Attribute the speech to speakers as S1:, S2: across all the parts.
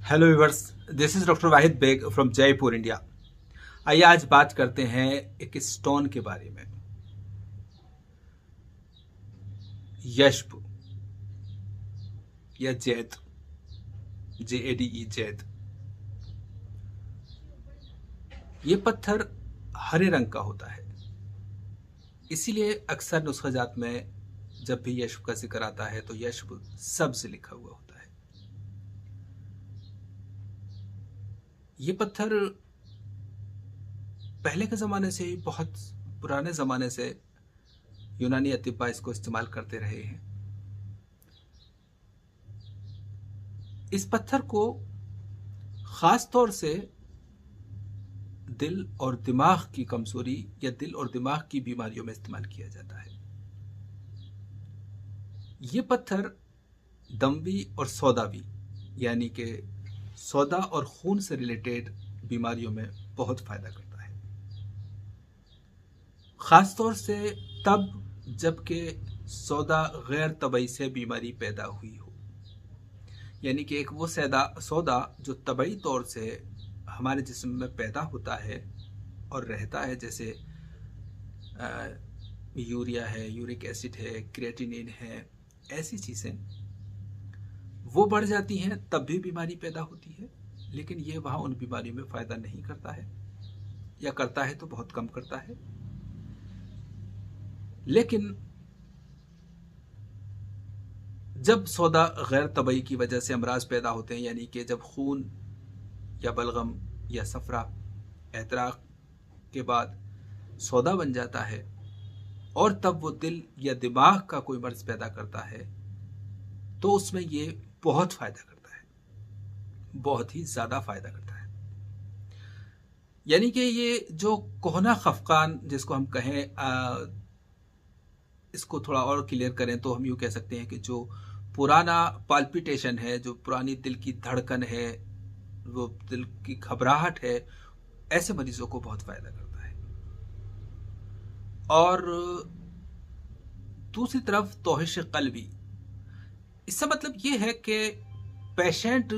S1: Hello viewers, this is doctor Wahid Baig from Jaipur India. आइए आज बात करते हैं एक स्टोन के बारे में, यशब या जैद, JADE जैद। ये पत्थर हरे रंग का होता है, इसीलिए अक्सर नुस्खाजात में जब भी यशब का जिक्र आता है तो यशब सब्ज लिखा हुआ होता है। ये पत्थर पहले के ज़माने से ही, बहुत पुराने ज़माने से यूनानी अतिब्बा इसको इस्तेमाल करते रहे हैं। इस पत्थर को ख़ास तौर से दिल और दिमाग की कमज़ोरी या दिल और दिमाग की बीमारियों में इस्तेमाल किया जाता है। ये पत्थर दमवी और सौदावी यानी कि सौदा और खून से रिलेटेड बीमारियों में बहुत फ़ायदा करता है, ख़ास तौर से तब जबकि सौदा गैर तबई से बीमारी पैदा हुई हो, यानी कि एक वो सौदा जो तबई तौर से हमारे जिस्म में पैदा होता है और रहता है, जैसे यूरिया है, यूरिक एसिड है, क्रिएटिनिन है, ऐसी चीज़ें वो बढ़ जाती हैं तब भी बीमारी पैदा होती है। लेकिन ये वहाँ उन बीमारियों में फ़ायदा नहीं करता है, या करता है तो बहुत कम करता है। लेकिन जब सौदा गैर तबई की वजह से अमराज पैदा होते हैं, यानी कि जब खून या बलगम या सफरा एतराक के बाद सौदा बन जाता है और तब वो दिल या दिमाग का कोई मर्ज पैदा करता है, तो उसमें ये बहुत फ़ायदा करता है, बहुत ही ज़्यादा फ़ायदा करता है। यानी कि ये जो कोहना खफकान जिसको हम कहें, इसको थोड़ा और क्लियर करें तो हम यूँ कह सकते हैं कि जो पुराना पाल्पिटेशन है, जो पुरानी दिल की धड़कन है, वो दिल की घबराहट है, ऐसे मरीजों को बहुत फ़ायदा करता है। और दूसरी तरफ तोहिश क़ल्बी, इसका मतलब ये है कि पेशेंट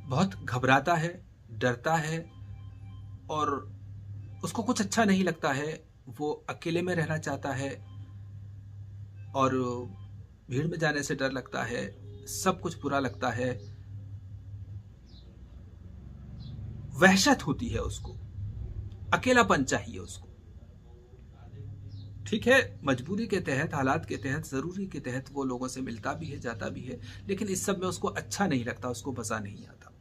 S1: बहुत घबराता है, डरता है और उसको कुछ अच्छा नहीं लगता है, वो अकेले में रहना चाहता है और भीड़ में जाने से डर लगता है, सब कुछ बुरा लगता है, वहशत होती है उसको, अकेलापन चाहिए उसको। ठीक है, मजबूरी के तहत, हालात के तहत, ज़रूरी के तहत वो लोगों से मिलता भी है, जाता भी है, लेकिन इस सब में उसको अच्छा नहीं लगता, उसको मज़ा नहीं आता।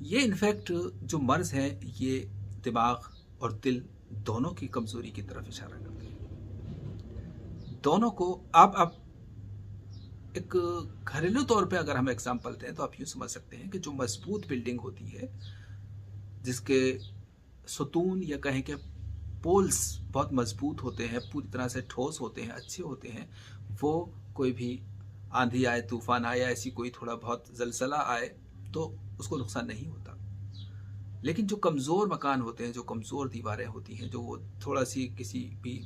S1: ये इनफैक्ट जो मर्ज़ है ये दिमाग और दिल दोनों की कमज़ोरी की तरफ इशारा करते हैं। दोनों को आप एक घरेलू तौर पे अगर हम एग्जाम्पल दें तो आप यूँ समझ सकते हैं कि जो मजबूत बिल्डिंग होती है, जिसके सुतून या कहें कि पोल्स बहुत मजबूत होते हैं, पूरी तरह से ठोस होते हैं, अच्छे होते हैं, वो कोई भी आंधी आए, तूफान आए, ऐसी कोई थोड़ा बहुत जलसला आए तो उसको नुकसान नहीं होता। लेकिन जो कमज़ोर मकान होते हैं, जो कमज़ोर दीवारें होती हैं, जो वो थोड़ा सी किसी भी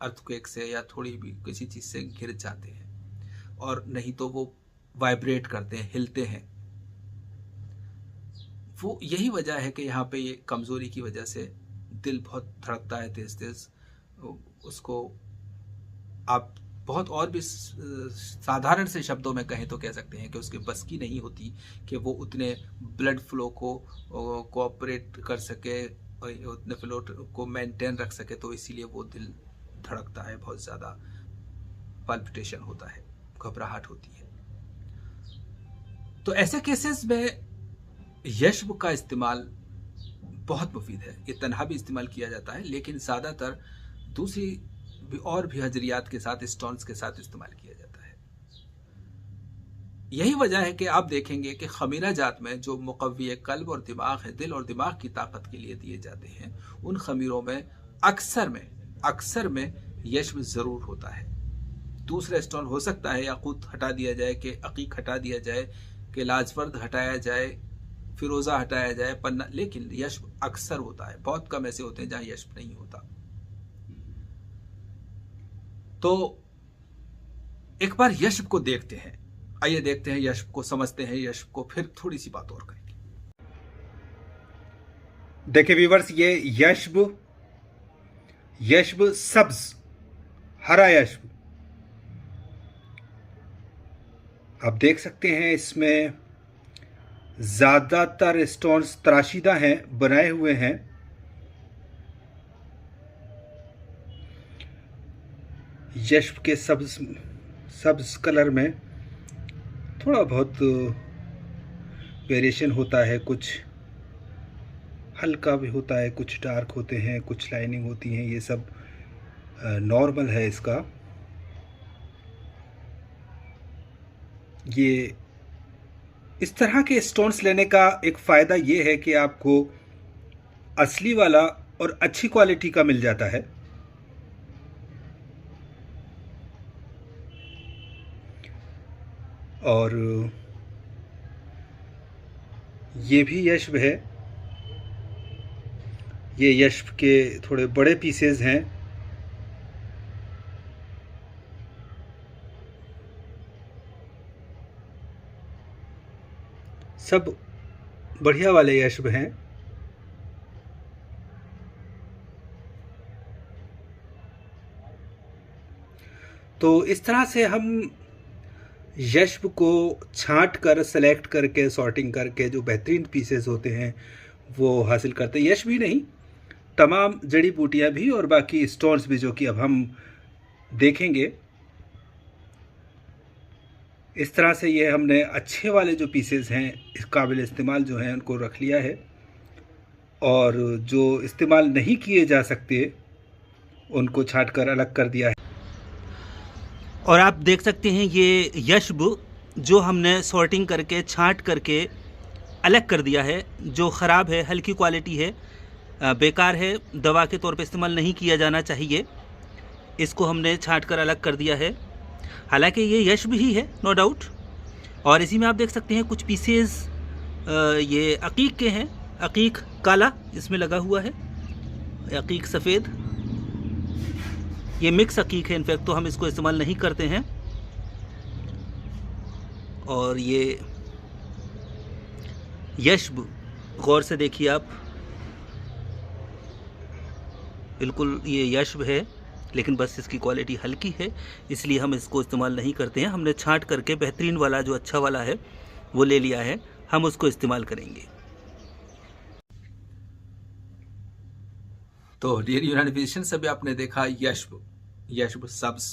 S1: अर्थक्वेक से या थोड़ी भी किसी चीज़ से गिर जाते हैं, और नहीं तो वो वाइब्रेट करते हैं, हिलते हैं, वो यही वजह है कि यहाँ पे ये कमज़ोरी की वजह से दिल बहुत धड़कता है तेज़ तेज़। उसको आप बहुत और भी साधारण से शब्दों में कहें तो कह सकते हैं कि उसके बस की नहीं होती कि वो उतने ब्लड फ्लो को कोऑपरेट कर सके, उतने फ्लो को मेंटेन रख सके, तो इसीलिए वो दिल धड़कता है, बहुत ज़्यादा पल्पिटेशन होता है, घबराहट होती है। तो ऐसे केसेस में यशब का इस्तेमाल बहुत मुफीद है। ये तन्हा भी इस्तेमाल किया जाता है, लेकिन ज़्यादातर दूसरी और भी हजरियात के साथ, स्टोन्स के साथ इस्तेमाल किया जाता है। यही वजह है कि आप देखेंगे कि खमीरा जात में जो मुक़व्वी क़ल्ब और दिमाग है, दिल और दिमाग की ताकत के लिए दिए जाते हैं, उन खमीरों में अक्सर में यशब ज़रूर होता है। दूसरा स्टोन हो सकता है याकूत हटा दिया जाए, कि अकीक हटा दिया जाए, कि लाजवर्द हटाया जाए, फिरोज़ा हटाया जाए, पन्ना, लेकिन यशब अक्सर होता है। बहुत कम ऐसे होते हैं जहां यशब नहीं होता। तो एक बार यशब को देखते हैं। आइए देखते हैं यश को, समझते हैं यश को, फिर थोड़ी सी बात और करेंगे।
S2: देखिए व्यूवर्स, ये यशब सब्ज, हरा यशब आप देख सकते हैं। इसमें ज़्यादातर स्टोन्स तराशीदा हैं, बनाए हुए हैं। यशब के सब्ज कलर में थोड़ा बहुत वेरिएशन होता है, कुछ हल्का भी होता है, कुछ डार्क होते हैं, कुछ लाइनिंग होती हैं। ये सब नॉर्मल है इसका। ये इस तरह के स्टोन्स लेने का एक फ़ायदा ये है कि आपको असली वाला और अच्छी क्वालिटी का मिल जाता है। और ये भी यशब है। ये यशब के थोड़े बड़े पीसेस हैं। सब बढ़िया वाले यशब हैं। तो इस तरह से हम यशब को छांट कर, सेलेक्ट करके, सॉर्टिंग करके जो बेहतरीन पीसेस होते हैं वो हासिल करते हैं। यशब ही नहीं, तमाम जड़ी बूटियाँ भी और बाकी स्टोन्स भी, जो कि अब हम देखेंगे। इस तरह से ये हमने अच्छे वाले जो पीसेस हैं, इस काबिल इस्तेमाल जो हैं, उनको रख लिया है। और जो इस्तेमाल नहीं किए जा सकते उनको छांट कर अलग कर दिया है।
S3: और आप देख सकते हैं ये यशब जो हमने सॉर्टिंग करके, छांट करके अलग कर दिया है, जो ख़राब है, हल्की क्वालिटी है, बेकार है, दवा के तौर पे इस्तेमाल नहीं किया जाना चाहिए, इसको हमने छांट कर अलग कर दिया है। हालांकि ये यशब ही है, नो डाउट। और इसी में आप देख सकते हैं कुछ पीसेस ये अकीक के हैं। अकीक काला इसमें लगा हुआ है, अकीक सफ़ेद, ये मिक्स अकीक है इनफैक्ट, तो हम इसको इस्तेमाल नहीं करते हैं। और ये यशब गौर से देखिए आप, बिल्कुल ये यशब है, लेकिन बस इसकी क्वालिटी हल्की है, इसलिए हम इसको इस्तेमाल नहीं करते हैं। हमने छांट करके बेहतरीन वाला, जो अच्छा वाला है वो ले लिया है, हम उसको इस्तेमाल करेंगे।
S1: तो डियर यूनानिफिकेशन से भी आपने देखा यशब सब्ज।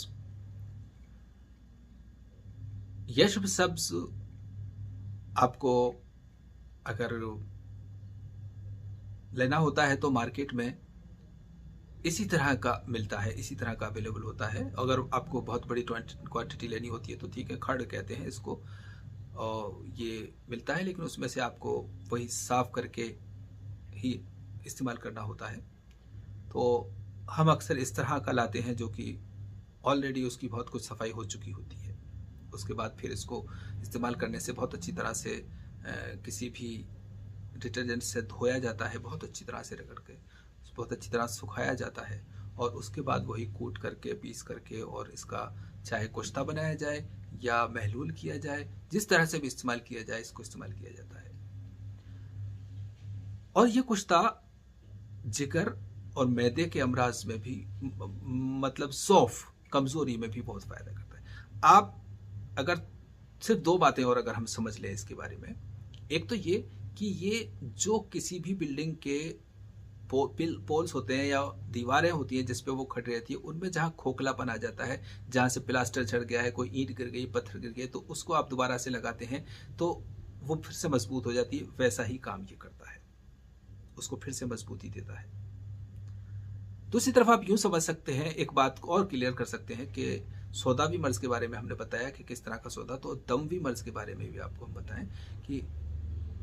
S1: यशब सब्ज आपको अगर लेना होता है तो मार्केट में इसी तरह का मिलता है, इसी तरह का अवेलेबल होता है। अगर आपको बहुत बड़ी क्वांटिटी लेनी होती है तो ठीक है, खड़ कहते हैं इसको, और ये मिलता है, लेकिन उसमें से आपको वही साफ करके ही इस्तेमाल करना होता है। तो हम अक्सर इस तरह का लाते हैं जो कि ऑलरेडी उसकी बहुत कुछ सफाई हो चुकी होती है। उसके बाद फिर इसको इस्तेमाल करने से बहुत अच्छी तरह से किसी भी डिटर्जेंट से धोया जाता है, बहुत अच्छी तरह से रगड़ के बहुत अच्छी तरह सुखाया जाता है, और उसके बाद वही कूट करके, पीस करके, और इसका चाहे कोश्ता बनाया जाए या महलूल किया जाए, जिस तरह से भी इस्तेमाल किया जाए, इसको इस्तेमाल किया जाता है। और ये कोश्ता जिगर और मैदे के अमराज में भी, मतलब सौफ कमजोरी में भी बहुत फायदा करता है। आप अगर सिर्फ दो बातें और अगर हम समझ लें इसके बारे में, एक तो ये कि ये जो किसी भी बिल्डिंग के पोल्स होते हैं या दीवारें होती हैं जिस पे वो खड़ी रहती है, उनमें जहाँ खोखलापन आ जाता है, जहाँ से प्लास्टर झड़ गया है, कोई ईंट गिर गई, पत्थर गिर गए, तो उसको आप दोबारा से लगाते हैं तो वो फिर से मजबूत हो जाती है। वैसा ही काम ये करता है, उसको फिर से मजबूती देता है। दूसरी तरफ आप यूं समझ सकते हैं, एक बात को और क्लियर कर सकते हैं कि सौदावी मर्ज के बारे में हमने बताया कि किस तरह का सौदा, तो दमवी मर्ज के बारे में भी आपको हम बताएं कि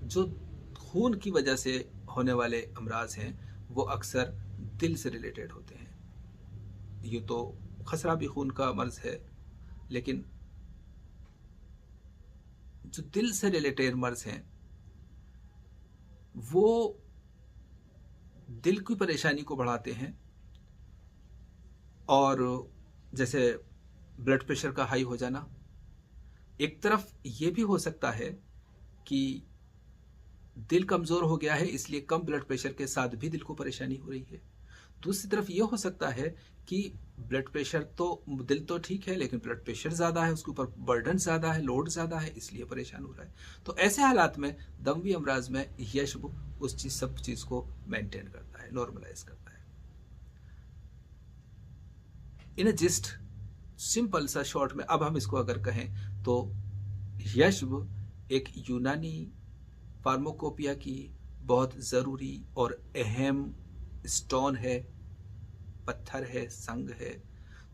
S1: जो खून की वजह से होने वाले अमराज हैं वो अक्सर दिल से रिलेटेड होते हैं। ये तो खसरा भी खून का मर्ज है, लेकिन जो दिल से रिलेटेड मर्ज हैं वो दिल की परेशानी को बढ़ाते हैं। और जैसे ब्लड प्रेशर का हाई हो जाना, एक तरफ ये भी हो सकता है कि दिल कमज़ोर हो गया है, इसलिए कम ब्लड प्रेशर के साथ भी दिल को परेशानी हो रही है। दूसरी तरफ ये हो सकता है कि ब्लड प्रेशर तो, दिल तो ठीक है लेकिन ब्लड प्रेशर ज़्यादा है, उसके ऊपर बर्डन ज़्यादा है, लोड ज़्यादा है, इसलिए परेशान हो रहा है। तो ऐसे हालात में दमवी अमराज में यशब उस चीज़, सब चीज़ को मेंटेन करता है, नॉर्मलाइज करता है। इन अ जिस्ट, सिंपल सा शॉर्ट में अब हम इसको अगर कहें तो यशब एक यूनानी फार्माकोपिया की बहुत ज़रूरी और अहम स्टोन है, पत्थर है, संग है,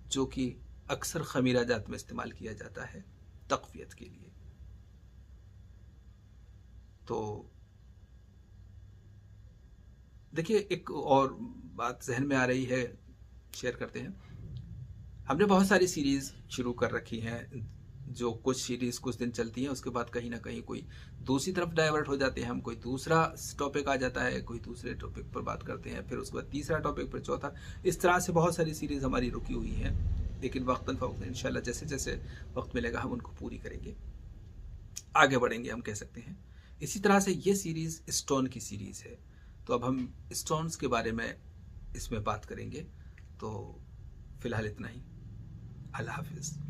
S1: जो कि अक्सर खमीरा जात में इस्तेमाल किया जाता है तक़वियत के लिए। तो देखिए, एक और बात जहन में आ रही है, शेयर करते हैं। हमने बहुत सारी सीरीज़ शुरू कर रखी हैं, जो कुछ सीरीज़ कुछ दिन चलती हैं, उसके बाद कहीं ना कहीं कोई दूसरी तरफ डाइवर्ट हो जाते हैं, हम कोई दूसरा टॉपिक आ जाता है, कोई दूसरे टॉपिक पर बात करते हैं, फिर उसके बाद तीसरा टॉपिक, फिर चौथा, इस तरह से बहुत सारी सीरीज़ हमारी रुकी हुई हैं। लेकिन वक्तन फ़वक्तन इंशाल्लाह जैसे जैसे वक्त मिलेगा हम उनको पूरी करेंगे, आगे बढ़ेंगे, हम कह सकते हैं। इसी तरह से ये सीरीज़ स्टोन की सीरीज़ है, तो अब हम स्टोन्स के बारे में इसमें बात करेंगे। तो फ़िलहाल इतना ही। अल्लाह हाफिज़।